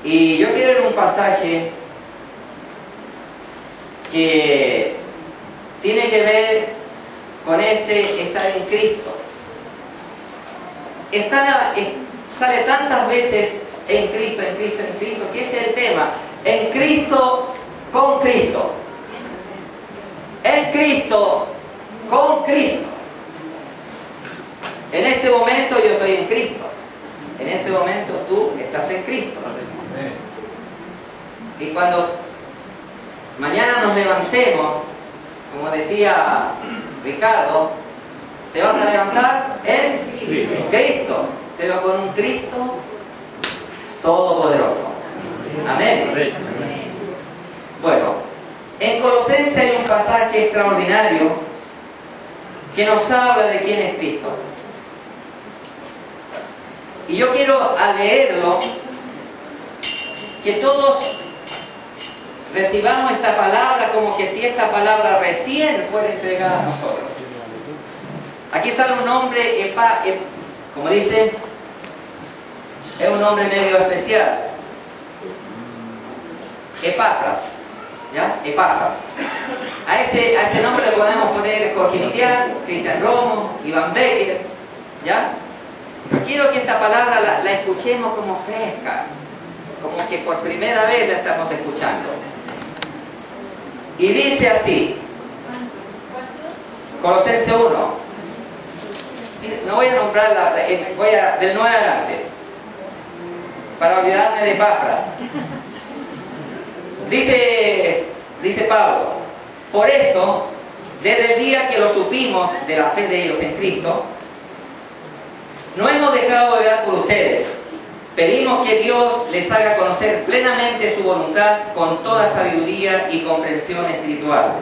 Y yo quiero leer un pasaje que tiene que ver con estar en Cristo. Sale tantas veces en Cristo, en Cristo, en Cristo, que ese es el tema. En Cristo, con Cristo. En Cristo, con Cristo. En este momento yo estoy en Cristo. En este momento tú estás en Cristo. Y cuando mañana nos levantemos, como decía Ricardo, te vas a levantar en Cristo, pero con un Cristo todopoderoso. Amén. Bueno, en Colosenses hay un pasaje extraordinario que nos habla de quién es Cristo. Y yo quiero al leerlo que todos recibamos esta palabra como que si esta palabra recién fuera entregada a nosotros. Aquí sale un nombre, como dice, es un nombre medio especial. Epafras, ¿ya? Epafras. A ese nombre le podemos poner Jorge Mitián, Cristian Romo, Iván Becker, ¿ya? Quiero que esta palabra la escuchemos como fresca, como que por primera vez la estamos escuchando. Y dice así, Colosenses 1. No voy a nombrarla, del 9 adelante, para olvidarme de Epafras. Dice Pablo, por eso, desde el día que lo supimos de la fe de ellos en Cristo, no hemos dejado de orar por ustedes. Pedimos que Dios les haga conocer plenamente su voluntad con toda sabiduría y comprensión espiritual,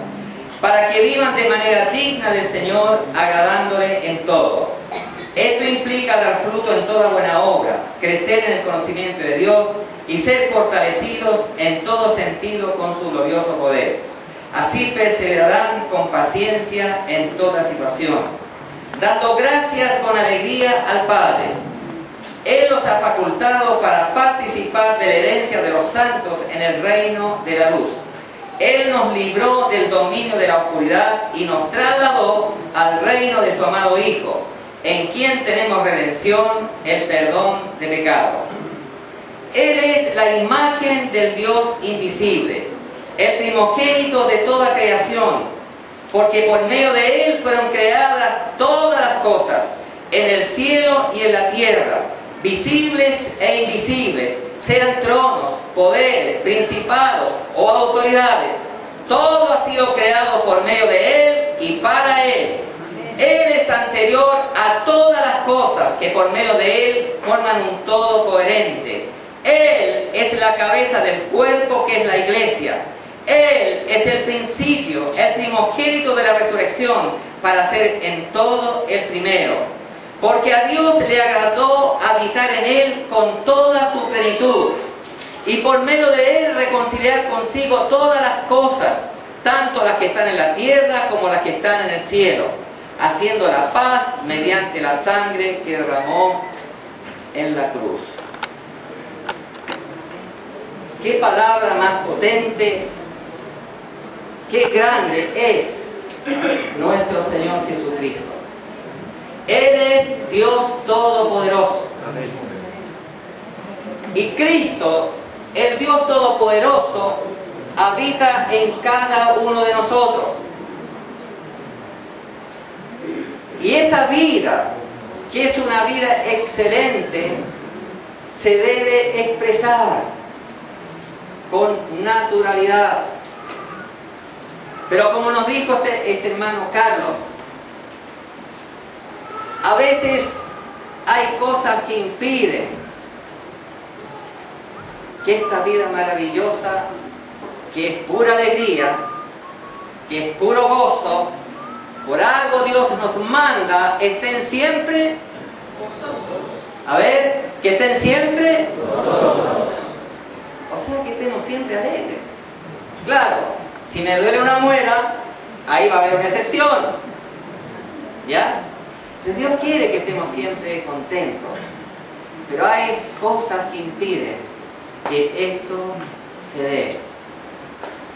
para que vivan de manera digna del Señor, agradándole en todo. Esto implica dar fruto en toda buena obra, crecer en el conocimiento de Dios y ser fortalecidos en todo sentido con su glorioso poder. Así perseverarán con paciencia en toda situación, dando gracias con alegría al Padre. Él los ha facultado para participar de la herencia de los santos en el reino de la luz. Él nos libró del dominio de la oscuridad y nos trasladó al reino de su amado Hijo, en quien tenemos redención, el perdón de pecados. Él es la imagen del Dios invisible, el primogénito de toda creación, porque por medio de Él fueron creadas todas las cosas, en el cielo y en la tierra, visibles e invisibles, sean tronos, poderes, principados o autoridades. Todo ha sido creado por medio de Él y para Él. Él es anterior a todas las cosas que por medio de Él forman un todo coherente. Él es la cabeza del cuerpo que es la iglesia. Él es el principio, el primogénito de la resurrección, para ser en todo el primero. Porque a Dios le agradó habitar en Él con toda su plenitud, y por medio de Él reconciliar consigo todas las cosas, tanto las que están en la tierra como las que están en el cielo, haciendo la paz mediante la sangre que derramó en la cruz. Qué palabra más potente, qué grande es nuestro Señor Jesucristo. Él es Dios Todopoderoso. Y Cristo, el Dios Todopoderoso, habita en cada uno de nosotros. Y esa vida, que es una vida excelente, se debe expresar con naturalidad. Pero como nos dijo este hermano Carlos, a veces hay cosas que impiden que esta vida maravillosa, que es pura alegría, que es puro gozo, por algo Dios nos manda, estén siempre gozosos. A ver, que estén siempre gozosos. O sea, que estemos siempre alegres. Claro, si me duele una muela, ahí va a haber una excepción. ¿Ya? Entonces Dios quiere que estemos siempre contentos, pero hay cosas que impiden que esto se dé.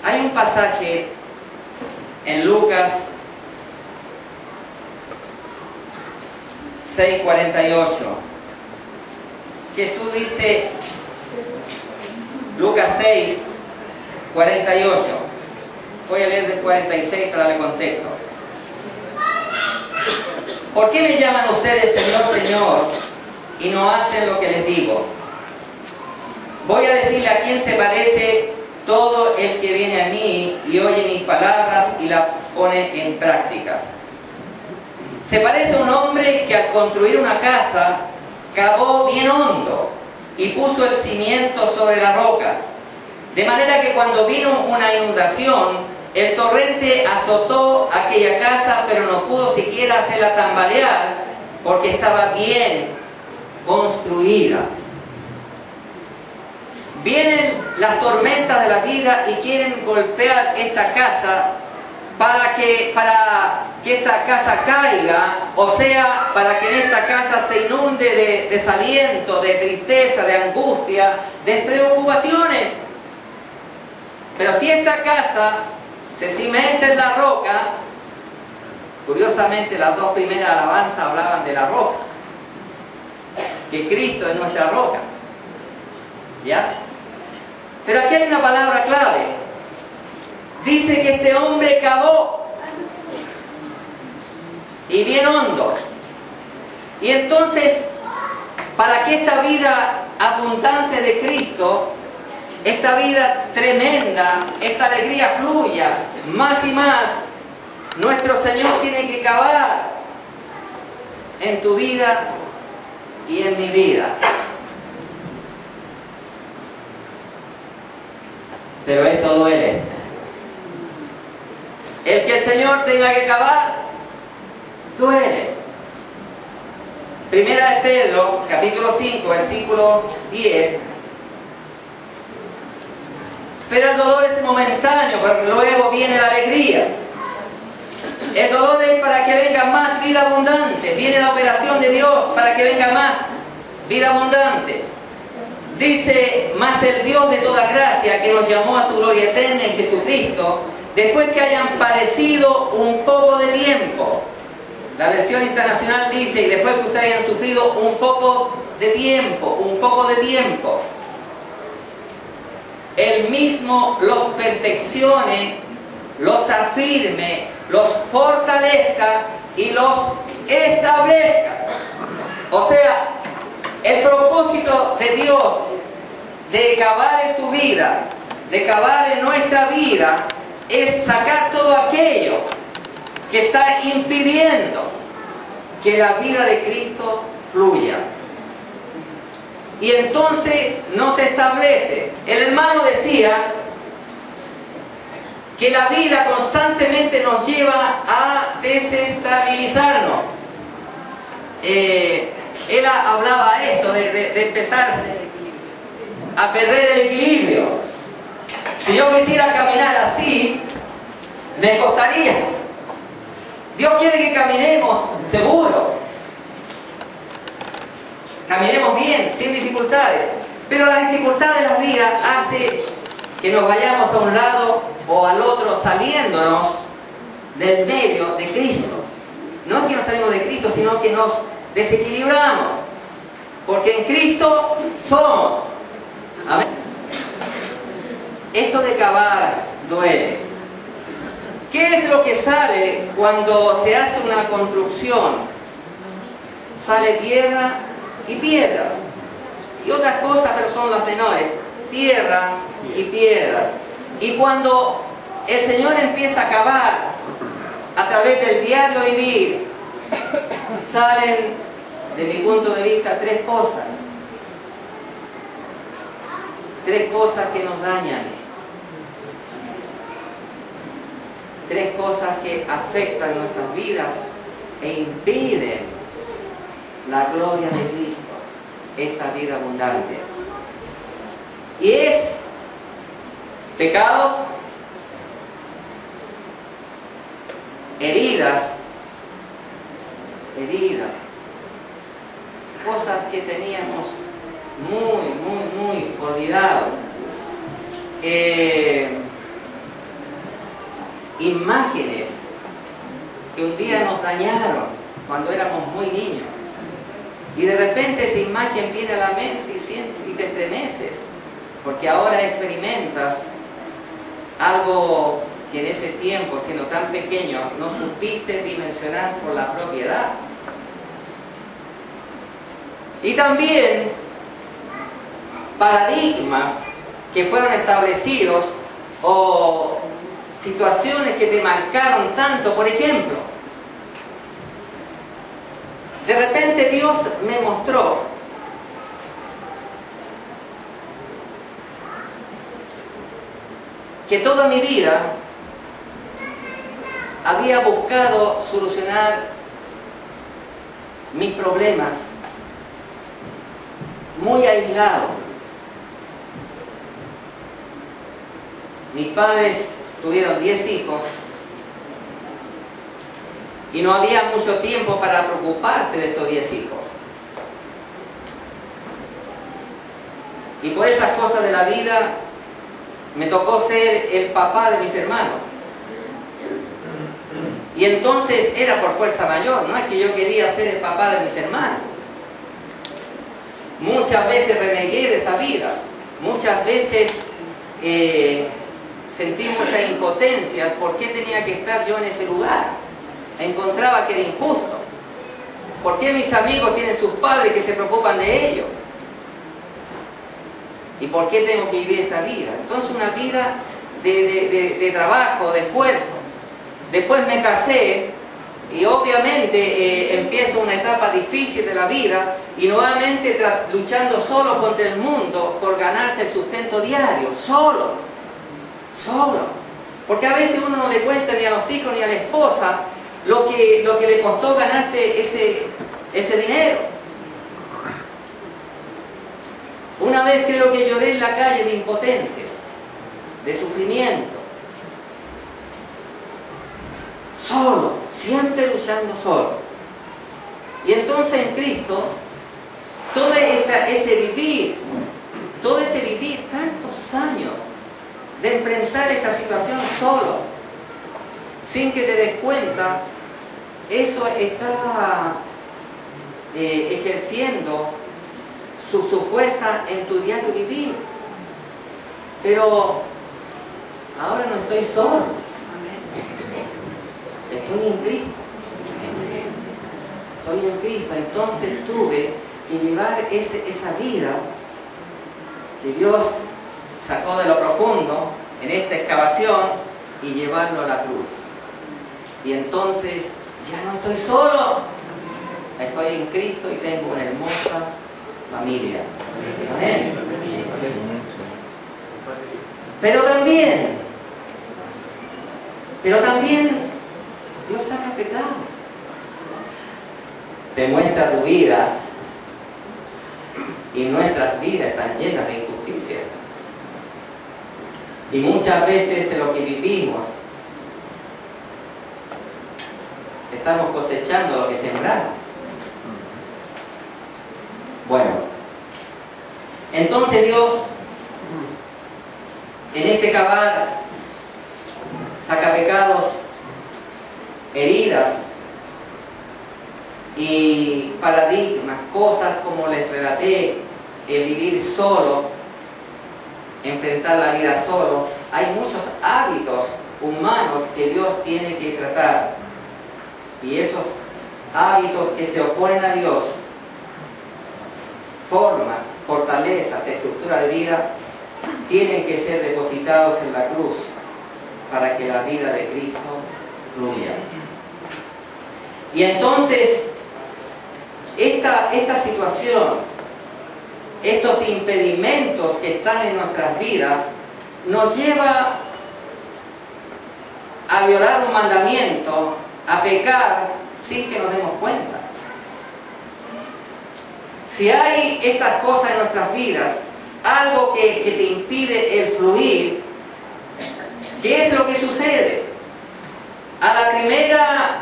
Hay un pasaje en Lucas 6:48. Jesús dice, Lucas 6:48. Voy a leer del 46 para darle contexto. ¿Por qué me llaman ustedes Señor, Señor, y no hacen lo que les digo? Voy a decirle a quién se parece todo el que viene a mí y oye mis palabras y las pone en práctica. Se parece a un hombre que al construir una casa cavó bien hondo y puso el cimiento sobre la roca. De manera que cuando vino una inundación, el torrente azotó aquella casa, pero no pudo siquiera hacerla tambalear porque estaba bien construida. Vienen las tormentas de la vida y quieren golpear esta casa para que esta casa caiga, o sea, para que en esta casa se inunde de desaliento, de tristeza, de angustia, de preocupaciones. Pero si esta casa se cimenta en la roca, curiosamente las dos primeras alabanzas hablaban de la roca, que Cristo es nuestra roca, ¿ya? Pero aquí hay una palabra clave. Dice que este hombre cavó y bien hondo. Y entonces, para que esta vida abundante de Cristo, esta vida tremenda, esta alegría fluya más y más, nuestro Señor tiene que cavar en tu vida y en mi vida. Pero esto duele. El que el Señor tenga que cavar, duele. Primera de Pedro, capítulo 5, versículo 10. Pero el dolor es momentáneo, pero luego viene la alegría. El dolor es para que venga más vida abundante. Viene la operación de Dios para que venga más vida abundante. Dice, mas el Dios de toda gracia, que nos llamó a su gloria eterna en Jesucristo, después que hayan padecido un poco de tiempo. La versión internacional dice, y después que ustedes hayan sufrido un poco de tiempo, Él mismo los perfeccione, los afirme, los fortalezca y los establezca. O sea, el propósito de Dios de cavar en tu vida, de cavar en nuestra vida, es sacar todo aquello que está impidiendo que la vida de Cristo fluya. Y entonces no se establece. El hermano decía que la vida constantemente nos lleva a desestabilizarnos. Él hablaba esto de empezar a perder el equilibrio. Si yo quisiera caminar así, me costaría. Dios quiere que caminemos seguro, caminemos bien, sin dificultades. Pero la dificultad de la vida hace que nos vayamos a un lado o al otro, saliéndonos del medio de Cristo. No es que nos salimos de Cristo, sino que nos desequilibramos, porque en Cristo somos. Amén. Esto de cavar duele. ¿Qué es lo que sale cuando se hace una construcción? Sale tierra y piedras. Y otras cosas, pero son las menores. Tierra y piedras. Y cuando el Señor empieza a cavar a través del diario vivir, salen, de mi punto de vista, tres cosas. Tres cosas que nos dañan. Tres cosas que afectan nuestras vidas e impiden la gloria de Cristo, esta vida abundante. Y es pecados, heridas, cosas que teníamos muy olvidado. Imágenes que un día nos dañaron cuando éramos muy niños. Y de repente esa imagen viene a la mente y te estremeces, porque ahora experimentas algo que en ese tiempo, siendo tan pequeño, no supiste dimensionar por la propia edad. Y también paradigmas que fueron establecidos o situaciones que te marcaron tanto. Por ejemplo, de repente Dios me mostró que toda mi vida había buscado solucionar mis problemas muy aislado. Mis padres tuvieron 10 hijos y no había mucho tiempo para preocuparse de estos 10 hijos. Y por esas cosas de la vida me tocó ser el papá de mis hermanos. Y entonces era por fuerza mayor, no es que yo quería ser el papá de mis hermanos. Muchas veces renegué de esa vida, muchas veces sentí mucha impotencia. ¿Por qué tenía que estar yo en ese lugar? Encontraba que era injusto. ¿Por qué mis amigos tienen sus padres que se preocupan de ellos? ¿Y por qué tengo que vivir esta vida? Entonces una vida de trabajo, de esfuerzo. Después me casé y obviamente empiezo una etapa difícil de la vida y nuevamente luchando solo contra el mundo por ganarse el sustento diario, solo. Porque a veces uno no le cuenta ni a los hijos ni a la esposa lo que le costó ganarse ese dinero. Una vez creo que lloré en la calle de impotencia, de sufrimiento. Solo, siempre luchando solo. Y entonces en Cristo, todo ese vivir tantos años de enfrentar esa situación solo, sin que te des cuenta, eso está ejerciendo su fuerza en tu diario vivir. Pero ahora no estoy solo. Estoy en Cristo. Estoy en Cristo. Entonces tuve que llevar esa vida que Dios sacó de lo profundo en esta excavación y llevarlo a la cruz. Y entonces ya no estoy solo. Estoy en Cristo y tengo una hermosa familia. Amén. Pero también Dios saca pecados. Te muestra tu vida y nuestras vidas están llenas de injusticia. Y muchas veces en lo que vivimos estamos cosechando lo que sembramos. Bueno, entonces Dios en este cavar saca pecados, heridas y paradigmas, cosas como les relaté, el vivir solo, enfrentar la vida solo. Hay muchos hábitos humanos que Dios tiene que tratar, y esos hábitos que se oponen a Dios, formas, fortalezas, estructura de vida, tienen que ser depositados en la cruz para que la vida de Cristo fluya. Y entonces esta situación, estos impedimentos que están en nuestras vidas, nos lleva a violar un mandamiento, a pecar sin que nos demos cuenta. Si hay estas cosas en nuestras vidas, algo que te impide el fluir, ¿qué es lo que sucede? A la primera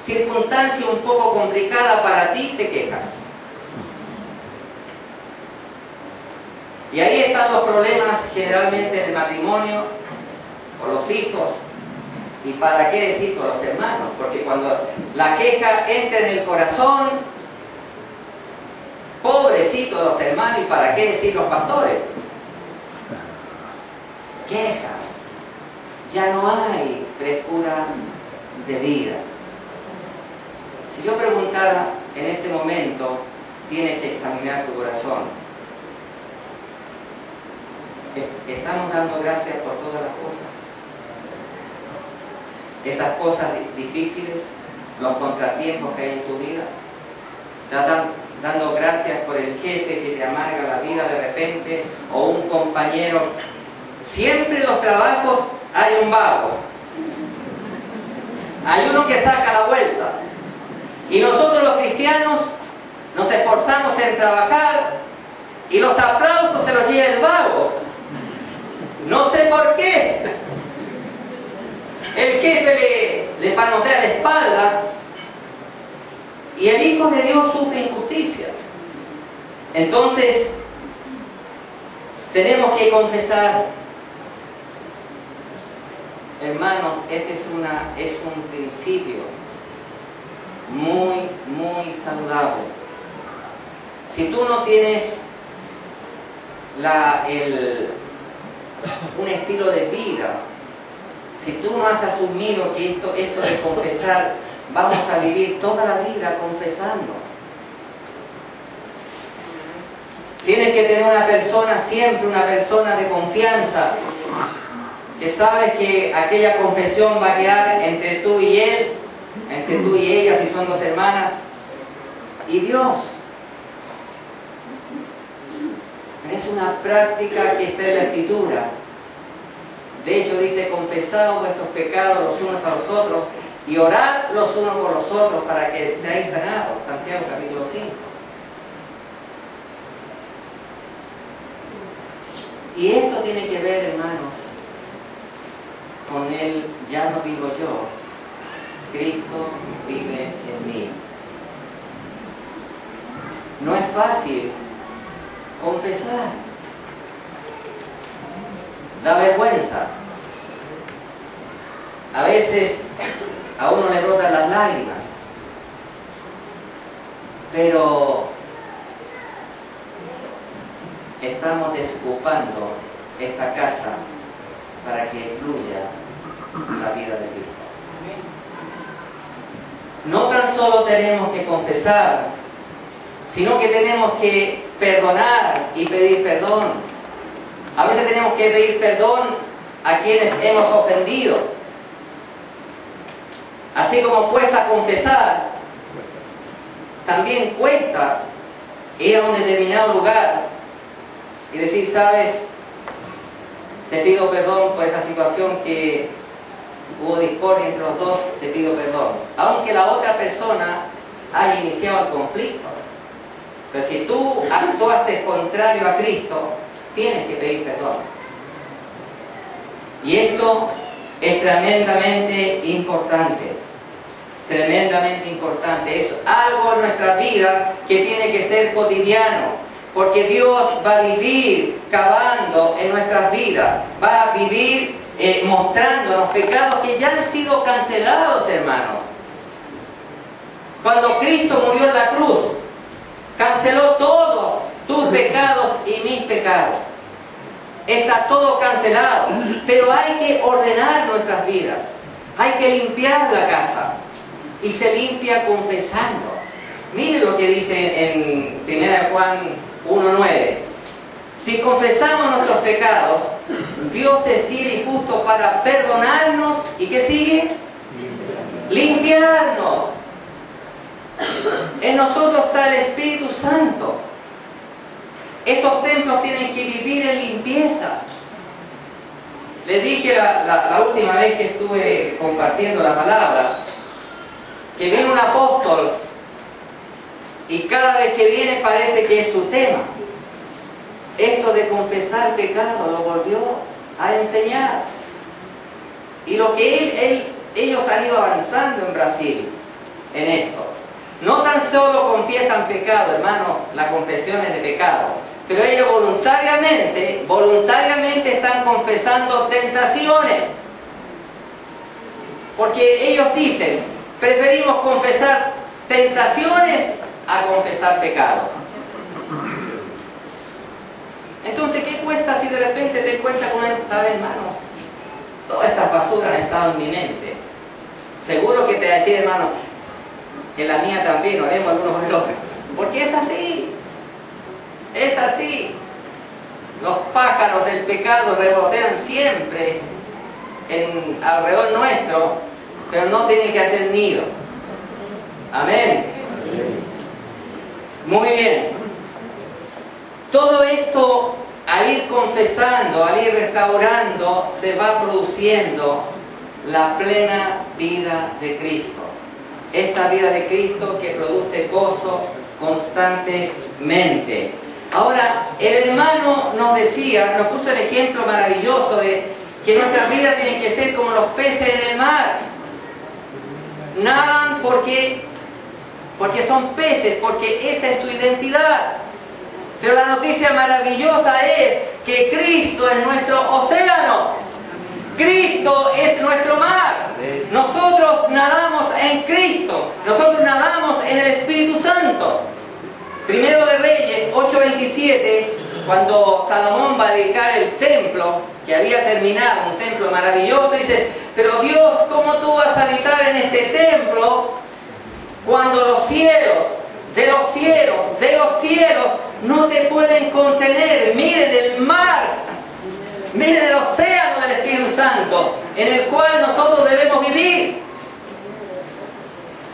circunstancia un poco complicada para ti, te quejas. Y ahí están los problemas generalmente en el matrimonio, con los hijos, y para qué decir con los hermanos, porque cuando la queja entra en el corazón, pobrecitos los hermanos, y para qué decir los pastores. Queja, ya no hay frescura de vida. Si yo preguntara en este momento, tienes que examinar tu corazón. ¿Estamos dando gracias por todas las cosas? Esas cosas difíciles, los contratiempos que hay en tu vida. ¿Estás dando gracias por el jefe que te amarga la vida de repente? ¿O un compañero? Siempre en los trabajos hay un vago. Hay uno que saca la vuelta. Y nosotros los cristianos nos esforzamos en trabajar y los aplausos se los lleva el vago. No sé por qué. El jefe le panotea la espalda y el Hijo de Dios sufre injusticia. Entonces, tenemos que confesar, hermanos, este es un principio muy, muy saludable. Si tú no tienes un estilo de vida, si tú no has asumido que esto de confesar, vamos a vivir toda la vida confesando. Tienes que tener una persona, siempre una persona de confianza, que sabes que aquella confesión va a quedar entre tú y él, entre tú y ella, si son dos hermanas, y Dios. Pero es una práctica que está en la Escritura. De hecho dice, confesad vuestros pecados los unos a los otros y orad los unos por los otros para que seáis sanados. Santiago capítulo 5. Y esto tiene que ver, hermanos, con el ya no vivo yo, Cristo vive en mí. No es fácil confesar. Da vergüenza. A veces a uno le brotan las lágrimas. Pero estamos desocupando esta casa para que fluya la vida de Cristo. No tan solo tenemos que confesar, sino que tenemos que perdonar y pedir perdón. A veces tenemos que pedir perdón a quienes hemos ofendido. Así como cuesta confesar, también cuesta ir a un determinado lugar y decir, sabes, te pido perdón por esa situación que hubo discordia entre los dos, te pido perdón. Aunque la otra persona haya iniciado el conflicto. Pero si tú actuaste contrario a Cristo, tienes que pedir perdón. Y esto es tremendamente importante. Tremendamente importante. Es algo en nuestra vida que tiene que ser cotidiano. Porque Dios va a vivir cavando en nuestras vidas. Va a vivir mostrando los pecados que ya han sido cancelados, hermanos. Cuando Cristo murió en la cruz, canceló todos tus pecados y mis pecados. Está todo cancelado. Pero hay que ordenar nuestras vidas. Hay que limpiar la casa. Y se limpia confesando. Miren lo que dice en 1 Juan 1:9. Si confesamos nuestros pecados, Dios es fiel y justo para perdonarnos. ¿Y qué sigue? Limpiarnos. En nosotros está el Espíritu Santo. Estos templos tienen que vivir en limpieza. Les dije la última vez que estuve compartiendo la palabra, que viene un apóstol y cada vez que viene parece que es su tema. Esto de confesar pecado lo volvió a enseñar. Y lo que ellos han ido avanzando en Brasil en esto. No tan solo confiesan pecado, hermano, la confesión es de pecado, Pero ellos voluntariamente están confesando tentaciones. Porque ellos dicen, preferimos confesar tentaciones a confesar pecados. Entonces, ¿qué cuesta si de repente te encuentras con una... ¿Sabe, hermano? Todas estas basuras han estado en mi mente. Seguro que te va a decir, hermano, en la mía también, oremos algunos por el otro. Porque es así. Es así. Los pájaros del pecado revolotean siempre alrededor nuestro, pero no tienen que hacer nido. Amén. Muy bien. Todo esto, al ir confesando, al ir restaurando, se va produciendo la plena vida de Cristo. Esta vida de Cristo que produce gozo constantemente. Ahora, el hermano nos puso el ejemplo maravilloso de que nuestras vidas tienen que ser como los peces en el mar. Nadan porque son peces, porque esa es su identidad. Pero la noticia maravillosa es que Cristo es nuestro océano. Cristo es nuestro mar. Nosotros nadamos en Cristo. Nosotros nadamos en el Espíritu Santo. Primero de Reyes 8:27, cuando Salomón va a dedicar el templo, que había terminado, un templo maravilloso, dice, pero Dios, ¿cómo tú vas a habitar en este templo cuando los cielos, de los cielos, de los cielos, no te pueden contener? Miren el mar, miren el océano del Espíritu Santo, en el cual nosotros debemos vivir.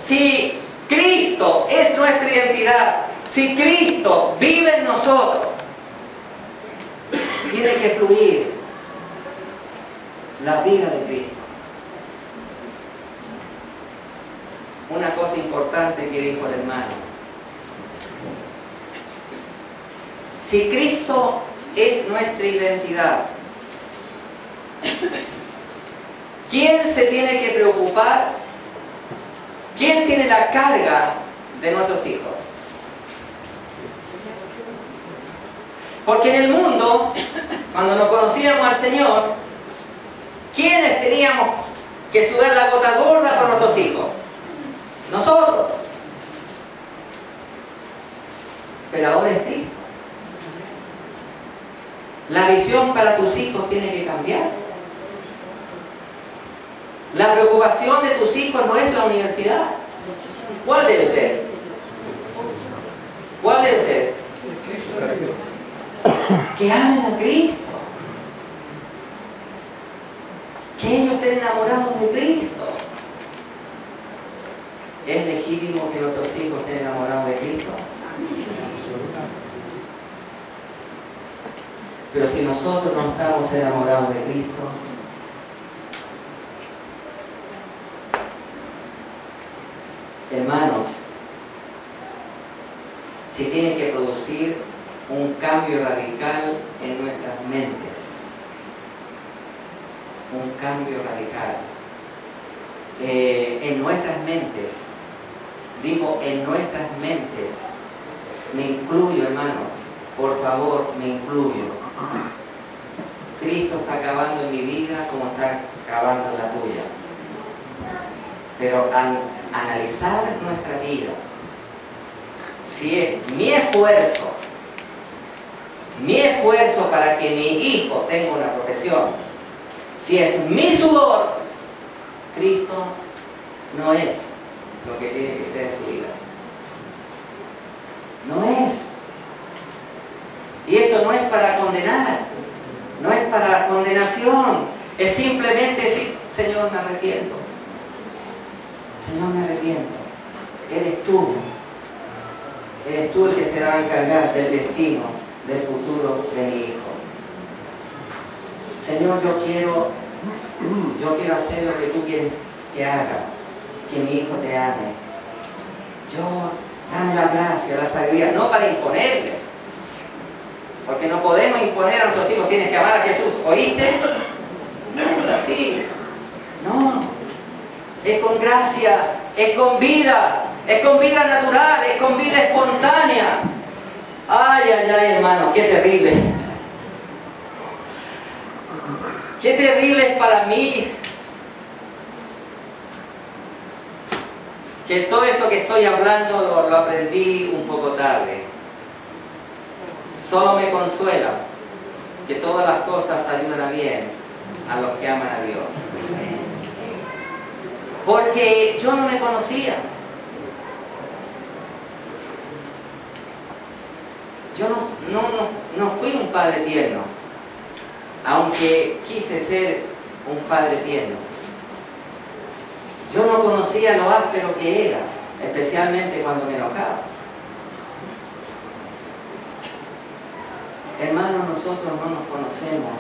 Si Cristo es nuestra identidad, si Cristo vive en nosotros, tiene que fluir la vida de Cristo. Una cosa importante que dijo el hermano: si Cristo es nuestra identidad, ¿quién se tiene que preocupar? ¿Quién tiene la carga de nuestros hijos? Porque en el mundo, cuando nos conocíamos al Señor, ¿quiénes teníamos que sudar la gota gorda por nuestros hijos? Nosotros. Pero ahora es Cristo. La visión para tus hijos tiene que cambiar. La preocupación de tus hijos no es la universidad. ¿Cuál debe ser? ¿Cuál debe ser? Que amen a Cristo. Que ellos estén enamorados de Cristo. ¿Es legítimo que nuestros hijos estén enamorados de Cristo? Pero si nosotros no estamos enamorados de Cristo, hermanos, se tiene que producir un cambio radical en nuestras mentes. Un cambio radical. En nuestras mentes, digo en nuestras mentes, me incluyo, hermano, por favor, me incluyo. Cristo está acabando en mi vida como está acabando en la tuya. Pero al analizar nuestra vida, si es mi esfuerzo para que mi hijo tenga una profesión, si es mi sudor, Cristo no es lo que tiene que ser en tu vida. No es. Y esto no es para condenar, no es para condenación, es simplemente decir: Señor, me arrepiento. Señor, me arrepiento. Eres tú el que se va a encargar del destino, del futuro de mi hijo. Señor, yo quiero hacer lo que tú quieres que haga, que mi hijo te ame. Dame la gracia, la sabiduría, no para imponerle, porque no podemos imponer a nuestros hijos: tienes que amar a Jesús, ¿oíste? No es así, no, es con gracia, es con vida natural, es con vida espontánea. Ay, ay, ay, hermano, qué terrible. Qué terrible es para mí que todo esto que estoy hablando lo aprendí un poco tarde. Solo me consuela que todas las cosas ayudan a bien a los que aman a Dios. Porque yo no me conocía. Yo no fui un padre tierno, aunque quise ser un padre tierno. Yo no conocía lo áspero que era, especialmente cuando me enojaba. Hermanos, nosotros no nos conocemos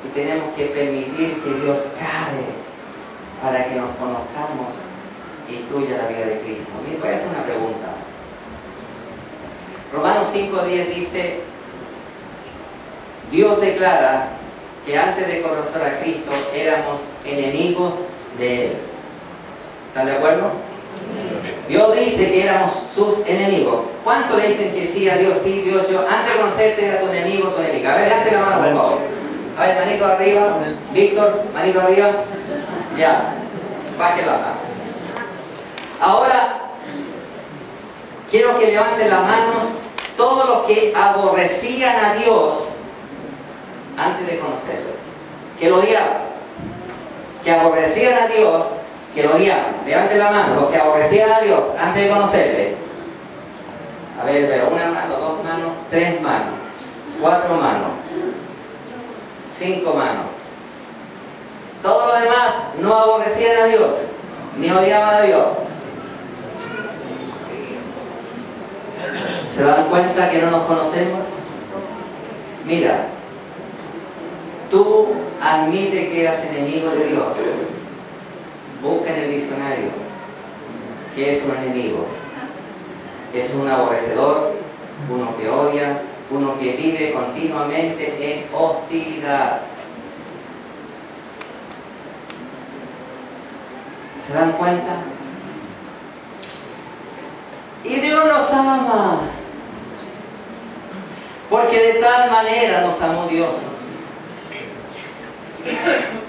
y tenemos que permitir que Dios cabe para que nos conozcamos y fluya la vida de Cristo. Mira, voy a hacer una pregunta. Romanos 5:10 dice: Dios declara que antes de conocer a Cristo éramos enemigos de Él. ¿Están de acuerdo? Dios dice que éramos sus enemigos. ¿Cuánto le dicen que sí a Dios? Sí, Dios, yo. Antes de conocerte era tu enemigo, tu enemiga. A ver, levante la mano, por favor. A ver, manito arriba. Víctor, manito arriba. Ya. Baje la mano. Ahora, quiero que levanten las manos todos los que aborrecían a Dios antes de conocerlo. Que lo odiaban. Que aborrecían a Dios, que lo odiaban. Levanten la mano, los que aborrecían a Dios antes de conocerle. A ver, veo una mano, dos manos, tres manos, cuatro manos, cinco manos. Todos los demás no aborrecían a Dios, ni odiaban a Dios. ¿Se dan cuenta que no nos conocemos? Mira, tú admite que eras enemigo de Dios. Busca en el diccionario qué es un enemigo. Es un aborrecedor, uno que odia, uno que vive continuamente en hostilidad. ¿Se dan cuenta? Y Dios nos ama, porque de tal manera nos amó Dios.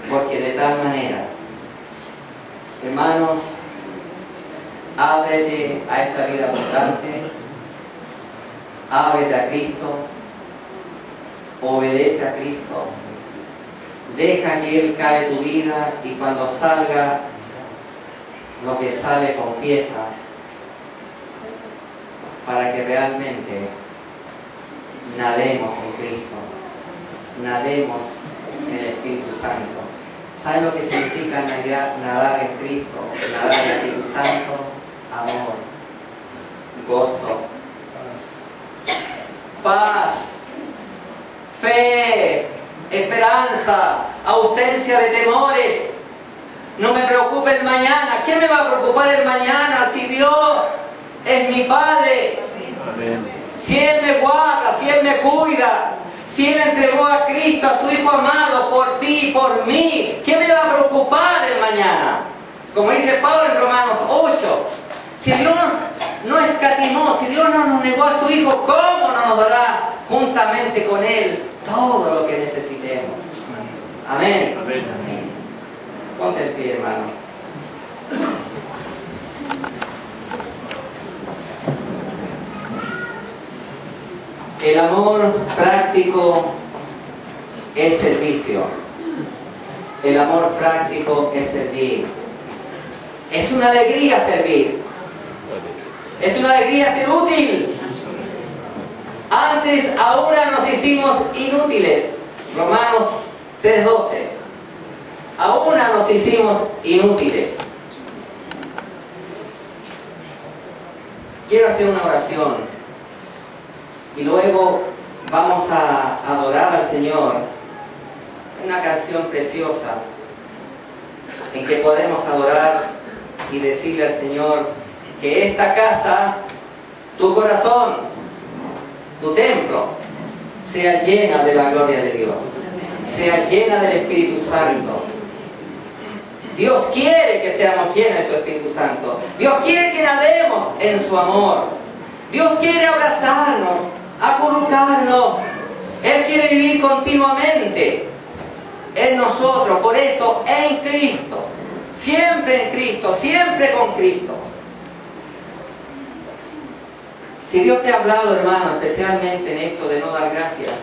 Porque de tal manera, hermanos, ábrete a esta vida abundante, ábrete a Cristo, obedece a Cristo, deja que Él cae tu vida y cuando salga, lo que sale confiesa, para que realmente nademos en Cristo, nademos en el Espíritu Santo. ¿Saben lo que significa nadar en Cristo? Nadar en el Espíritu Santo. Amor, gozo, paz, fe, esperanza, ausencia de temores. No me preocupe el mañana. ¿Qué me va a preocupar el mañana si Dios es mi Padre? Si Él me guarda, si Él me cuida, si Él entregó a Cristo, a su Hijo amado, por ti y por mí, ¿qué me va a preocupar el mañana? Como dice Pablo en Romanos 8, si Dios no escatimó, si Dios no nos negó a su Hijo, ¿cómo no nos dará juntamente con Él todo lo que necesitemos? Amén. Amén. Ponte en pie, hermano. El amor práctico es servicio. El amor práctico es servir. Es una alegría servir. Es una alegría ser útil. Antes ahora nos hicimos inútiles. Romanos 3:12. Ahora nos hicimos inútiles. Quiero hacer una oración y luego vamos a adorar al Señor. Una canción preciosa en que podemos adorar y decirle al Señor que esta casa, tu corazón, tu templo, sea llena de la gloria de Dios, sea llena del Espíritu Santo. Dios quiere que seamos llenos de su Espíritu Santo. Dios quiere que nademos en su amor. Dios quiere abrazarnos acurrucarnos. Él quiere vivir continuamente en nosotros. Por eso, en Cristo, siempre en Cristo, siempre con Cristo. Si Dios te ha hablado, hermano, especialmente en esto de no dar gracias,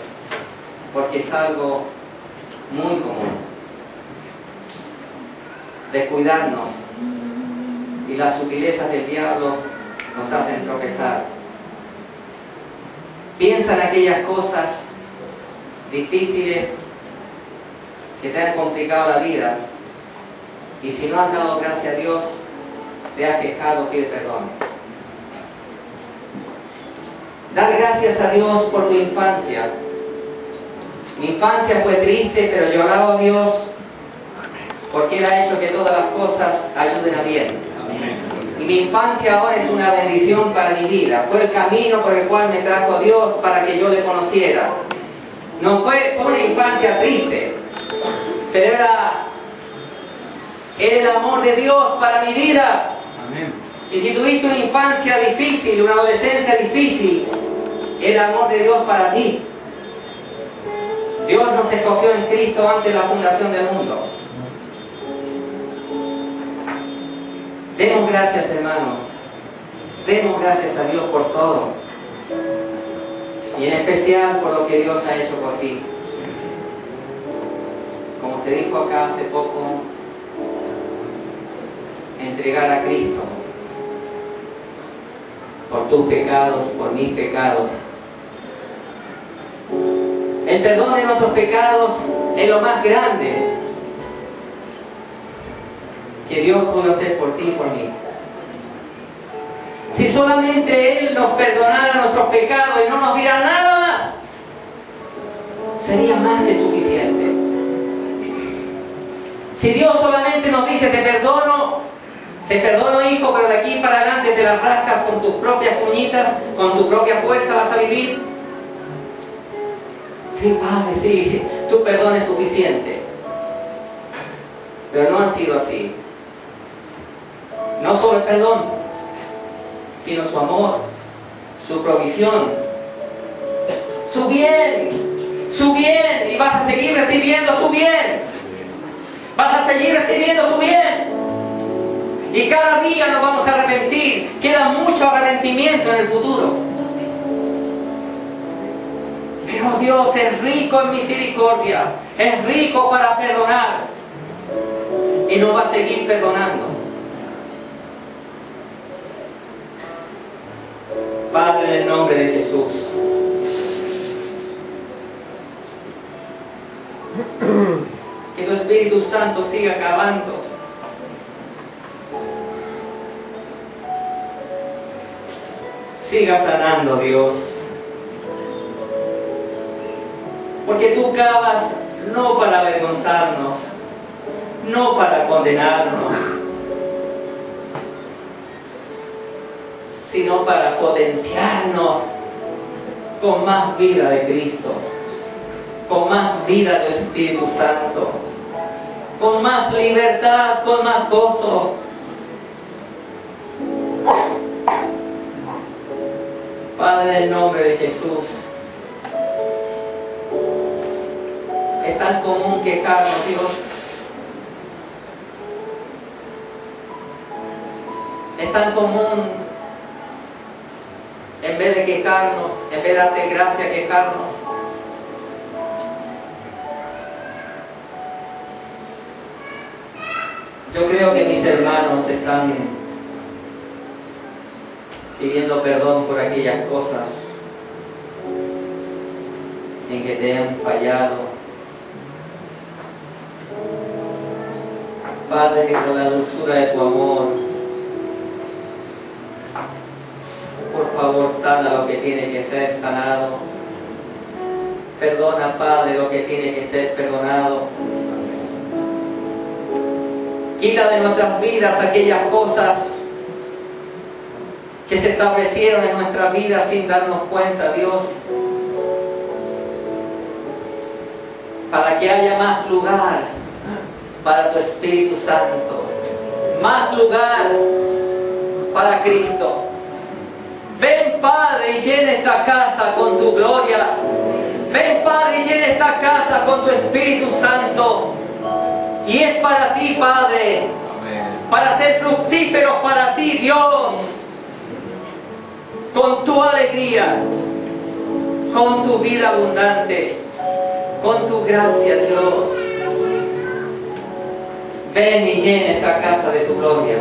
porque es algo muy común, descuidarnos, y las sutilezas del diablo nos hacen tropezar. Piensa en aquellas cosas difíciles que te han complicado la vida, y si no has dado gracias a Dios, te has quejado, pide perdón. Dar gracias a Dios por tu infancia. Mi infancia fue triste, pero yo alabo a Dios porque Él ha hecho que todas las cosas ayuden a bien. Y mi infancia ahora es una bendición para mi vida. Fue el camino por el cual me trajo Dios para que yo le conociera. No fue una infancia triste, pero era el amor de Dios para mi vida. Y si tuviste una infancia difícil, una adolescencia difícil, el amor de Dios para ti. Dios nos escogió en Cristo antes de la fundación del mundo. Demos gracias, hermano. Demos gracias a Dios por todo. Y en especial por lo que Dios ha hecho por ti. Como se dijo acá hace poco, entregar a Cristo por tus pecados, por mis pecados. El perdón de nuestros pecados es lo más grande que Dios pudo hacer por ti y por mí. Si solamente Él nos perdonara nuestros pecados y no nos diera nada más, sería más que suficiente. Si Dios solamente nos dice, te perdono hijo, pero de aquí para adelante te las rascas con tus propias uñitas, con tu propia fuerza vas a vivir. Sí, Padre, sí, tu perdón es suficiente. Pero no ha sido así. No solo el perdón, sino su amor, su provisión, su bien, y vas a seguir recibiendo su bien. Vas a seguir recibiendo su bien. Y cada día nos vamos a arrepentir. Queda mucho arrepentimiento en el futuro. Pero Dios es rico en misericordia, es rico para perdonar y nos va a seguir perdonando. Padre, en el nombre de Jesús, que tu Espíritu Santo siga acabando siga sanando, Dios. Porque tú cavas no para avergonzarnos, no para condenarnos, sino para potenciarnos con más vida de Cristo, con más vida de Espíritu Santo, con más libertad, con más gozo. Padre, en el nombre de Jesús, es tan común quejarnos, Dios. Es tan común, en vez de quejarnos, en vez de darte gracia, quejarnos. Yo creo que mis hermanos están pidiendo perdón por aquellas cosas en que te han fallado. Padre, que con la dulzura de tu amor, por favor, sana lo que tiene que ser sanado. Perdona, Padre, lo que tiene que ser perdonado. Quita de nuestras vidas aquellas cosas que se establecieron en nuestra vida sin darnos cuenta, Dios, para que haya más lugar para tu Espíritu Santo, más lugar para Cristo. Ven, Padre, y llena esta casa con tu gloria. Ven, Padre, y llena esta casa con tu Espíritu Santo. Y es para ti, Padre, para ser fructíferos para ti, Dios, con tu alegría, con tu vida abundante, con tu gracia, Dios. Ven y llena esta casa de tu gloria.